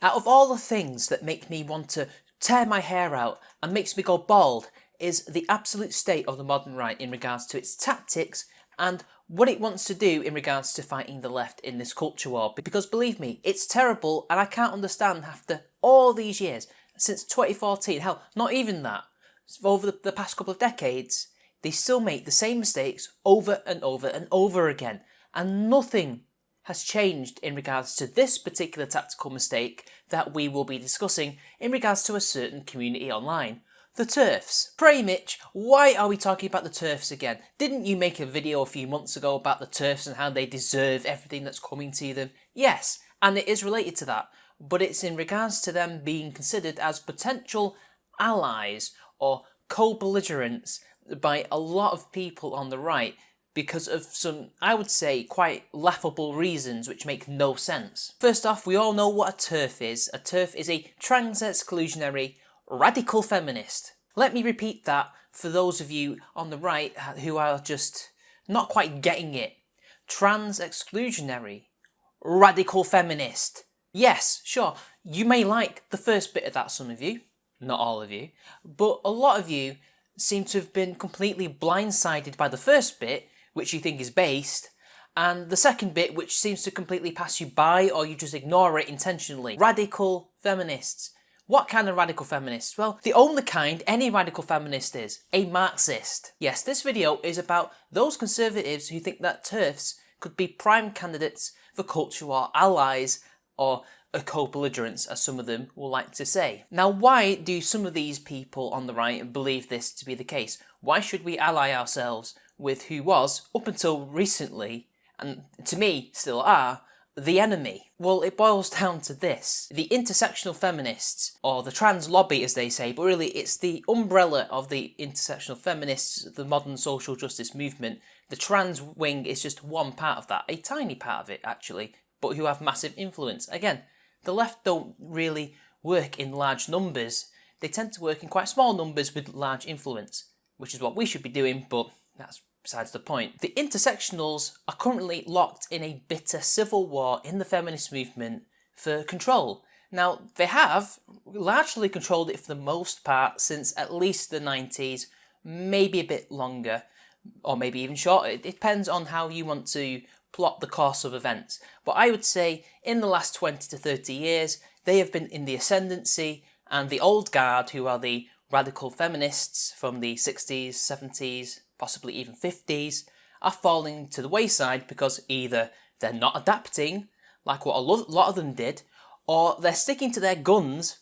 Out of all the things that make me want to tear my hair out and makes me go bald is the absolute state of the modern right in regards to its tactics and what it wants to do in regards to fighting the left in this culture war. Because believe me, it's terrible, and I can't understand after all these years, since 2014, hell, not even that, over the past couple of decades, they still make the same mistakes over and over and over again. And nothing has changed in regards to this particular tactical mistake that we will be discussing in regards to a certain community online. The TERFs. Pray Mitch, why are we talking about the TERFs again? Didn't you make a video a few months ago about the TERFs and how they deserve everything that's coming to them? Yes, and it is related to that, but it's in regards to them being considered as potential allies or co-belligerents by a lot of people on the right because of some, I would say, quite laughable reasons which make no sense. First off, we all know what a TERF is. A TERF is a trans-exclusionary radical feminist. Let me repeat that for those of you on the right who are just not quite getting it. Trans-exclusionary radical feminist. Yes, sure, you may like the first bit of that, some of you, not all of you, but a lot of you seem to have been completely blindsided by the first bit, which you think is based, and the second bit, which seems to completely pass you by or you just ignore it intentionally. Radical feminists. What kind of radical feminists? Well, the only kind any radical feminist is, a Marxist. Yes, this video is about those conservatives who think that TERFs could be prime candidates for culture war allies or a co-belligerents, as some of them will like to say. Now, why do some of these people on the right believe this to be the case? Why should we ally ourselves with who was, up until recently, and to me still are, the enemy? Well, it boils down to this. The intersectional feminists, or the trans lobby as they say, but really it's the umbrella of the intersectional feminists, the modern social justice movement. The trans wing is just one part of that, a tiny part of it actually, but who have massive influence. Again, the left don't really work in large numbers. They tend to work in quite small numbers with large influence, which is what we should be doing, but that's besides the point. The intersectionals are currently locked in a bitter civil war in the feminist movement for control. Now, they have largely controlled it for the most part since at least the 90s, maybe a bit longer, or maybe even shorter. It depends on how you want to plot the course of events. But I would say in the last 20 to 30 years, they have been in the ascendancy, and the old guard, who are the radical feminists from the 60s, 70s, possibly even 50s, are falling to the wayside because either they're not adapting, like what a lot of them did, or they're sticking to their guns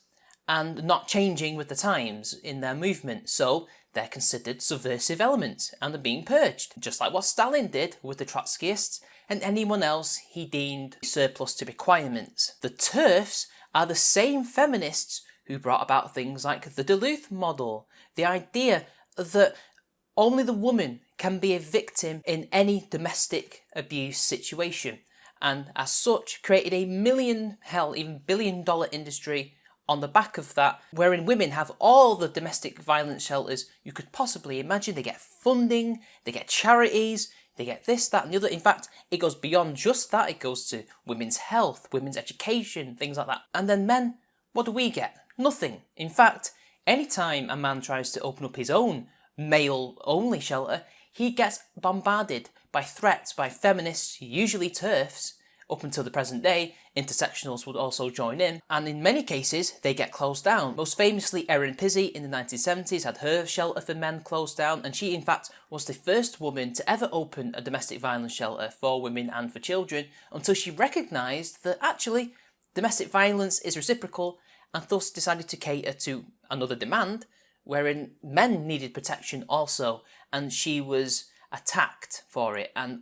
and not changing with the times in their movement. So they're considered subversive elements and are being purged, just like what Stalin did with the Trotskyists and anyone else he deemed surplus to requirements. The TERFs are the same feminists who brought about things like the Duluth model, the idea that only the woman can be a victim in any domestic abuse situation, and as such created a million, hell, even billion-dollar industry on the back of that, wherein women have all the domestic violence shelters you could possibly imagine. They get funding, they get charities, they get this, that and the other. In fact, it goes beyond just that. It goes to women's health, women's education, things like that. And then men, what do we get? Nothing. In fact, anytime a man tries to open up his own male-only shelter, he gets bombarded by threats by feminists, usually TERFs. Up until the present day, intersectionals would also join in, and in many cases they get closed down. Most famously, Erin Pizzey in the 1970s had her shelter for men closed down, and she in fact was the first woman to ever open a domestic violence shelter for women and for children, until she recognised that actually domestic violence is reciprocal, and thus decided to cater to another demand, wherein men needed protection also, and she was attacked for it and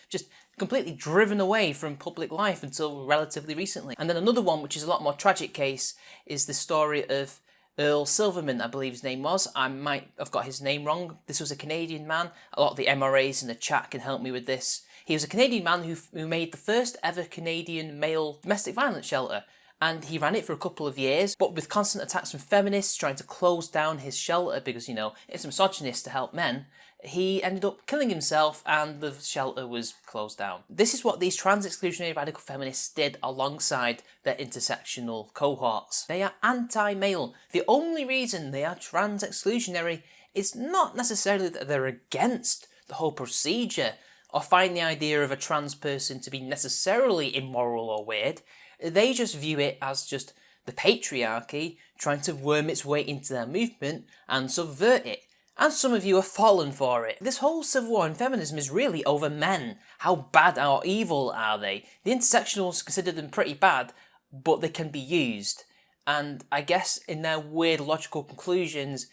just completely driven away from public life until relatively recently. And then another one, which is a lot more tragic case, is the story of Earl Silverman, I believe his name was. I might have got his name wrong. This was a Canadian man. A lot of the MRAs in the chat can help me with this. He was a Canadian man who made the first ever Canadian male domestic violence shelter. And he ran it for a couple of years, but with constant attacks from feminists trying to close down his shelter because, you know, it's misogynist to help men, he ended up killing himself and the shelter was closed down. This is what these trans exclusionary radical feminists did alongside their intersectional cohorts. They are anti-male. The only reason they are trans exclusionary is not necessarily that they're against the whole procedure or find the idea of a trans person to be necessarily immoral or weird. They just view it as just the patriarchy trying to worm its way into their movement and subvert it. And some of you have fallen for it. This whole civil war in feminism is really over men. How bad or evil are they? The intersectionals consider them pretty bad, but they can be used. And I guess in their weird logical conclusions,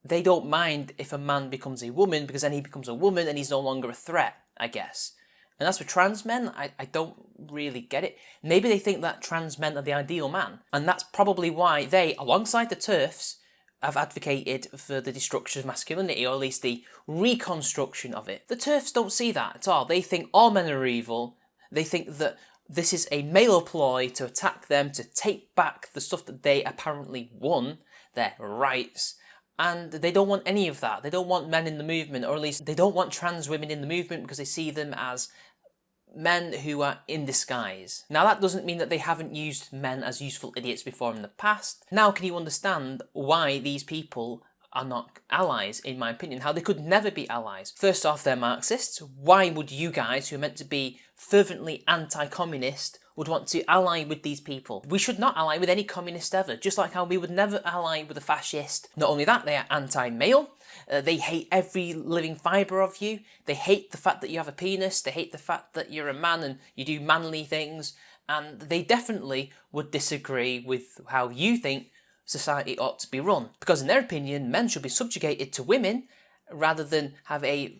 they don't mind if a man becomes a woman because then he becomes a woman and he's no longer a threat, I guess. And as for trans men, I don't really get it. Maybe they think that trans men are the ideal man. And that's probably why they, alongside the TERFs, have advocated for the destruction of masculinity, or at least the reconstruction of it. The TERFs don't see that at all. They think all men are evil. They think that this is a male ploy to attack them, to take back the stuff that they apparently won, their rights. And they don't want any of that. They don't want men in the movement, or at least they don't want trans women in the movement because they see them as men who are in disguise. Now that doesn't mean that they haven't used men as useful idiots before in the past. Now can you understand why these people are not allies, in my opinion? How they could never be allies? First off, they're Marxists. Why would you guys, who are meant to be fervently anti-communist, would want to ally with these people? We should not ally with any communist ever, just like how we would never ally with a fascist. Not only that, they are anti-male. They hate every living fibre of you. They hate the fact that you have a penis. They hate the fact that you're a man and you do manly things. And they definitely would disagree with how you think society ought to be run. Because in their opinion, men should be subjugated to women rather than have a,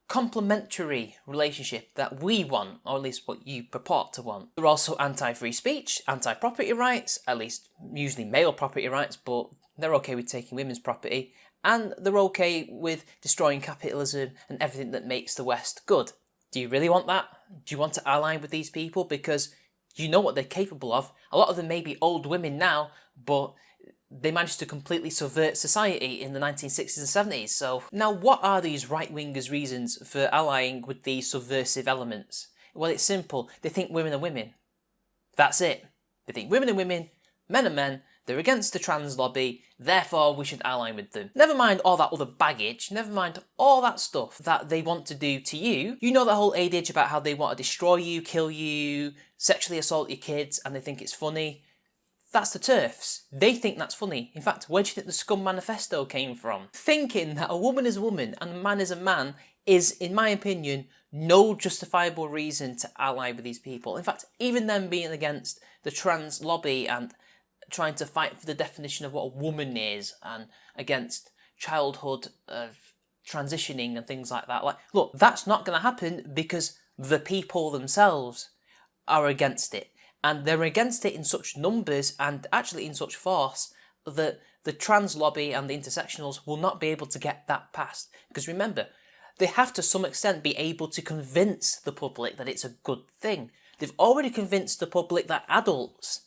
complementary relationship that we want, or at least what you purport to want. They're also anti-free speech, anti-property rights, at least usually male property rights, but they're okay with taking women's property. And they're okay with destroying capitalism and everything that makes the West good. Do you really want that? Do you want to ally with these people? Because you know what they're capable of. A lot of them may be old women now, but they managed to completely subvert society in the 1960s and 70s. So now what are these right-wingers' reasons for allying with these subversive elements? Well, it's simple. They think women are women. That's it. They think women are women, men are men. They're against the trans lobby, therefore we should ally with them. Never mind all that other baggage, never mind all that stuff that they want to do to you. You know the whole adage about how they want to destroy you, kill you, sexually assault your kids, and they think it's funny. That's the TERFs. They think that's funny. In fact, where do you think the Scum Manifesto came from? Thinking that a woman is a woman and a man is a man is, in my opinion, no justifiable reason to ally with these people. In fact, even them being against the trans lobby and trying to fight for the definition of what a woman is and against childhood transitioning and things like that. Like, look, that's not going to happen because the people themselves are against it. And they're against it in such numbers and actually in such force that the trans lobby and the intersectionals will not be able to get that passed. Because remember, they have to some extent be able to convince the public that it's a good thing. They've already convinced the public that adults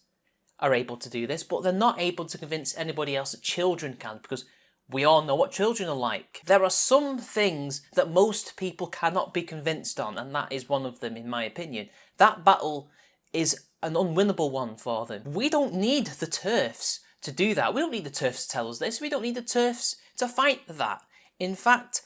are able to do this, but they're not able to convince anybody else that children can, because we all know what children are like. There are some things that most people cannot be convinced on, and that is one of them, in my opinion. That battle is an unwinnable one for them. We don't need the TERFs to do that. We don't need the TERFs to tell us this. We don't need the TERFs to fight that. In fact,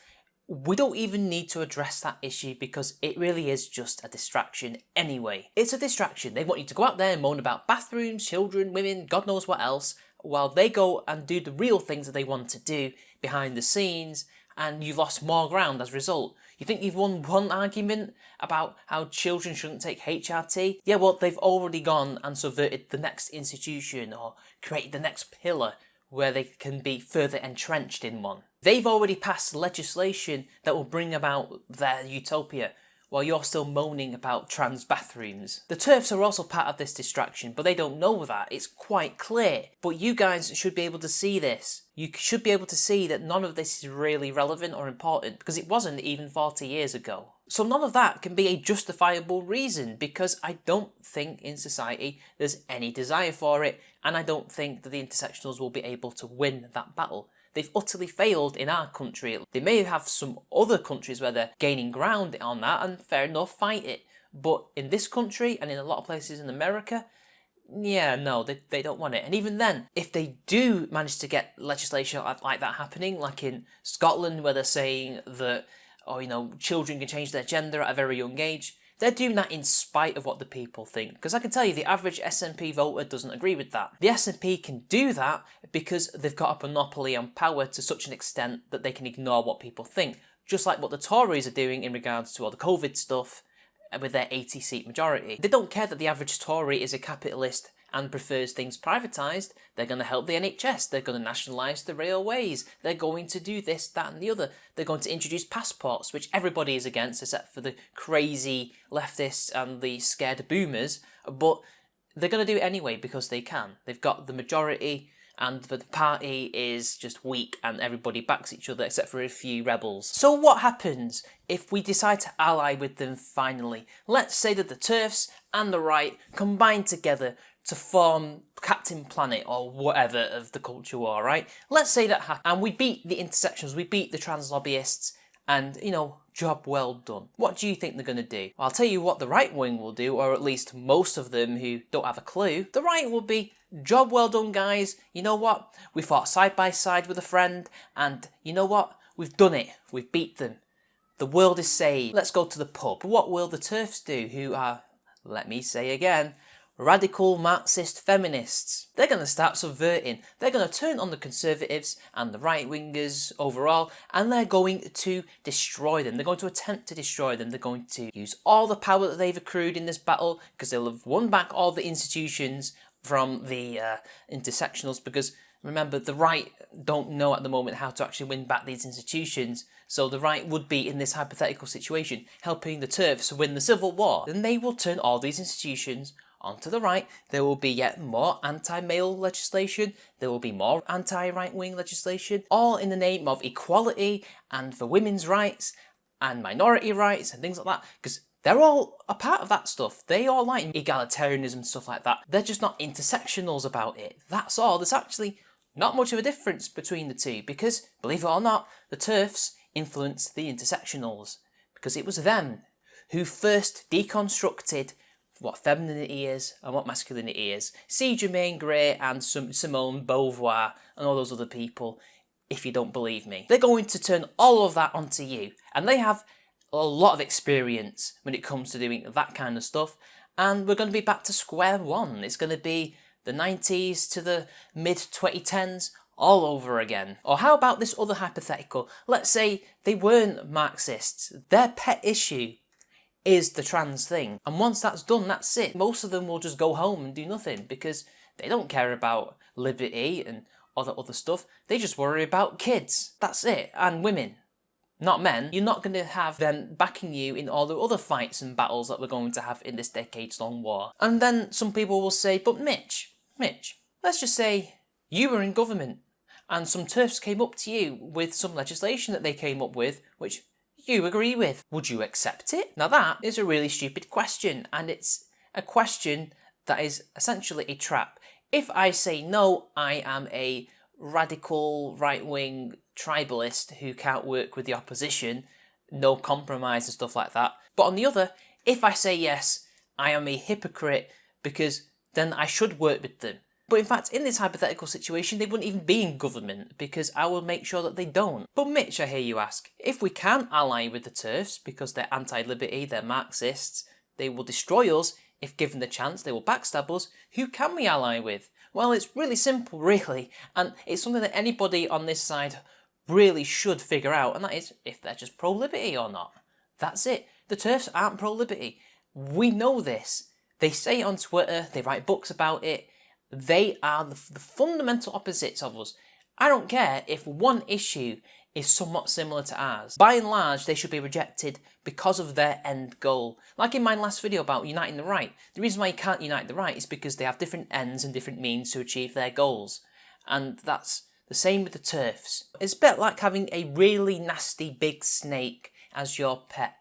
we don't even need to address that issue because it really is just a distraction anyway. It's a distraction. They want you to go out there and moan about bathrooms, children, women, God knows what else, while they go and do the real things that they want to do behind the scenes, and you've lost more ground as a result. You think you've won one argument about how children shouldn't take HRT? Yeah, well, they've already gone and subverted the next institution or created the next pillar where they can be further entrenched in one. They've already passed legislation that will bring about their utopia, while you're still moaning about trans bathrooms. The TERFs are also part of this distraction, but they don't know that. It's quite clear. But you guys should be able to see this. You should be able to see that none of this is really relevant or important, because it wasn't even 40 years ago. So none of that can be a justifiable reason, because I don't think in society there's any desire for it, and I don't think that the intersectionals will be able to win that battle. they've utterly failed in our country. They may have some other countries where they're gaining ground on that, and fair enough, fight it. But in this country and in a lot of places in America, yeah, no, they don't want it. And even then, if they do manage to get legislation like that happening, like in Scotland where they're saying that, children can change their gender at a very young age, they're doing that in spite of what the people think. Because I can tell you, the average SNP voter doesn't agree with that. The SNP can do that because they've got a monopoly on power to such an extent that they can ignore what people think. Just like what the Tories are doing in regards to all the COVID stuff with their 80-seat majority. They don't care that the average Tory is a capitalist and prefers things privatised. They're going to help the NHS, they're going to nationalise the railways, they're going to do this, that and the other. They're going to introduce passports, which everybody is against except for the crazy leftists and the scared boomers, but they're going to do it anyway because they can. They've got the majority, and the party is just weak and everybody backs each other except for a few rebels. So what happens if we decide to ally with them finally? Let's say that the TERFs and the right combine together to form Captain Planet or whatever of the culture war, right? Let's say that happens and we beat the intersectionals, we beat the trans lobbyists, and, job well done. What do you think they're going to do? Well, I'll tell you what the right wing will do, or at least most of them who don't have a clue. The right will be, job well done, guys. You know what? We fought side by side with a friend, and you know what? We've done it. We've beat them. The world is saved. Let's go to the pub. What will the TERFs do, who are, let me say again, radical Marxist feminists? They're going to start subverting. They're going to turn on the conservatives and the right-wingers overall, and they're going to destroy them. They're going to attempt to destroy them. They're going to use all the power that they've accrued in this battle, because they'll have won back all the institutions from the intersectionals, because remember, the right don't know at the moment how to actually win back these institutions. So the right would be, in this hypothetical situation, helping the TERFs win the civil war. Then they will turn all these institutions onto the right. There will be yet more anti-male legislation. There will be more anti-right-wing legislation, all in the name of equality and for women's rights and minority rights and things like that. Because they're all a part of that stuff. They all like egalitarianism and stuff like that. They're just not intersectionals about it. That's all. There's actually not much of a difference between the two because, believe it or not, the TERFs influenced the intersectionals because it was them who first deconstructed what femininity is and what masculinity is. See Germaine Gray and Simone Beauvoir and all those other people if you don't believe me. They're going to turn all of that onto you, and they have a lot of experience when it comes to doing that kind of stuff, and we're going to be back to square one. It's going to be the 90s to the mid-2010s all over again. Or how about this other hypothetical? Let's say they weren't Marxists. Their pet issue is the trans thing. And once that's done, that's it. Most of them will just go home and do nothing because they don't care about liberty and all that other stuff. They just worry about kids. That's it. And women. Not men. You're not going to have them backing you in all the other fights and battles that we're going to have in this decades-long war. And then some people will say, but Mitch, let's just say you were in government and some TERFs came up to you with some legislation that they came up with, which you agree with. Would you accept it? Now that is a really stupid question, and it's a question that is essentially a trap. If I say no, I am a radical right-wing tribalist who can't work with the opposition, no compromise and stuff like that. But on the other, if I say yes, I am a hypocrite because then I should work with them. But in fact, in this hypothetical situation, they wouldn't even be in government because I will make sure that they don't. But Mitch, I hear you ask, if we can ally with the TERFs because they're anti-liberty, they're Marxists, they will destroy us if given the chance, they will backstab us, who can we ally with? Well, it's really simple, really, and it's something that anybody on this side really should figure out, and that is if they're just pro-liberty or not. That's it. The TERFs aren't pro-liberty. We know this. They say it on Twitter, they write books about it. They are the fundamental opposites of us. I don't care if one issue is somewhat similar to ours. By and large, they should be rejected because of their end goal. Like in my last video about uniting the right, the reason why you can't unite the right is because they have different ends and different means to achieve their goals. And that's the same with the TERFs. It's a bit like having a really nasty big snake as your pet.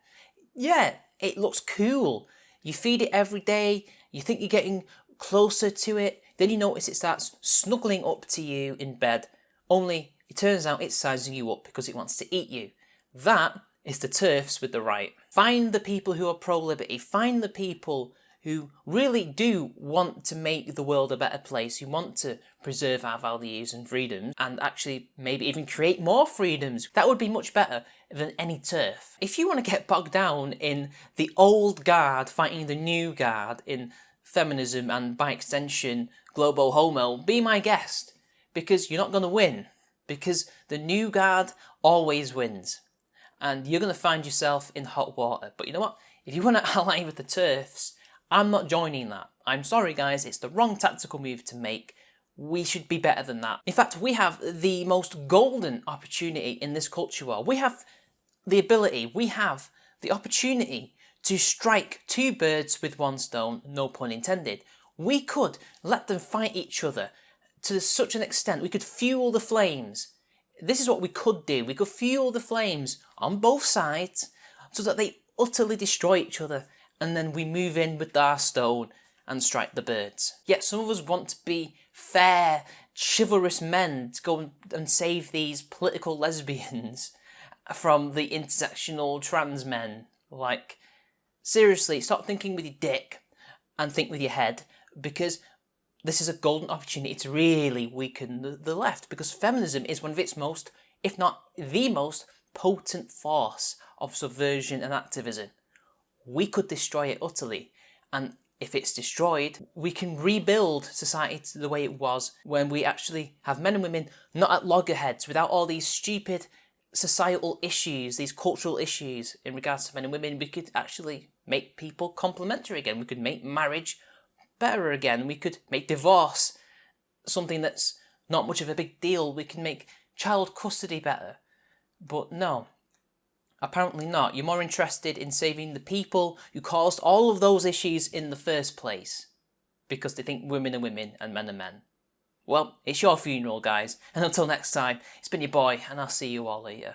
Yeah, it looks cool. You feed it every day, you think you're getting closer to it, then you notice it starts snuggling up to you in bed, only It turns out it's sizing you up because it wants to eat you. That is the TERFs with the right. Find the people who are pro-liberty. Find the people who really do want to make the world a better place, who want to preserve our values and freedoms, and actually maybe even create more freedoms. That would be much better than any TERF. If you want to get bogged down in the old guard fighting the new guard in feminism and, by extension, global homo, be my guest, because you're not going to win, because the new guard always wins, and you're going to find yourself in hot water. But you know what? If you want to ally with the TERFs, I'm not joining that. I'm sorry guys, it's the wrong tactical move to make. We should be better than that. In fact, we have the most golden opportunity in this culture war. We have the ability, we have the opportunity to strike two birds with one stone, no pun intended. We could let them fight each other to such an extent, we could fuel the flames. This is what we could do. We could fuel the flames on both sides so that they utterly destroy each other, and then we move in with our stone and strike the birds. Yet some of us want to be fair, chivalrous men to go and save these political lesbians from the intersectional trans men. Like, seriously, stop thinking with your dick and think with your head, because this is a golden opportunity to really weaken the left, because feminism is one of its most, if not the most, potent force of subversion and activism. We could destroy it utterly, and if it's destroyed, we can rebuild society to the way it was when we actually have men and women not at loggerheads without all these stupid societal issues, these cultural issues in regards to men and women. We could actually make people complementary again. We could make marriage better again. We could make divorce something that's not much of a big deal. We can make child custody better. But no, apparently not. You're more interested in saving the people who caused all of those issues in the first place, because they think women are women and men are men. Well, it's your funeral, guys, and until next time, it's been your boy, and I'll see you all later.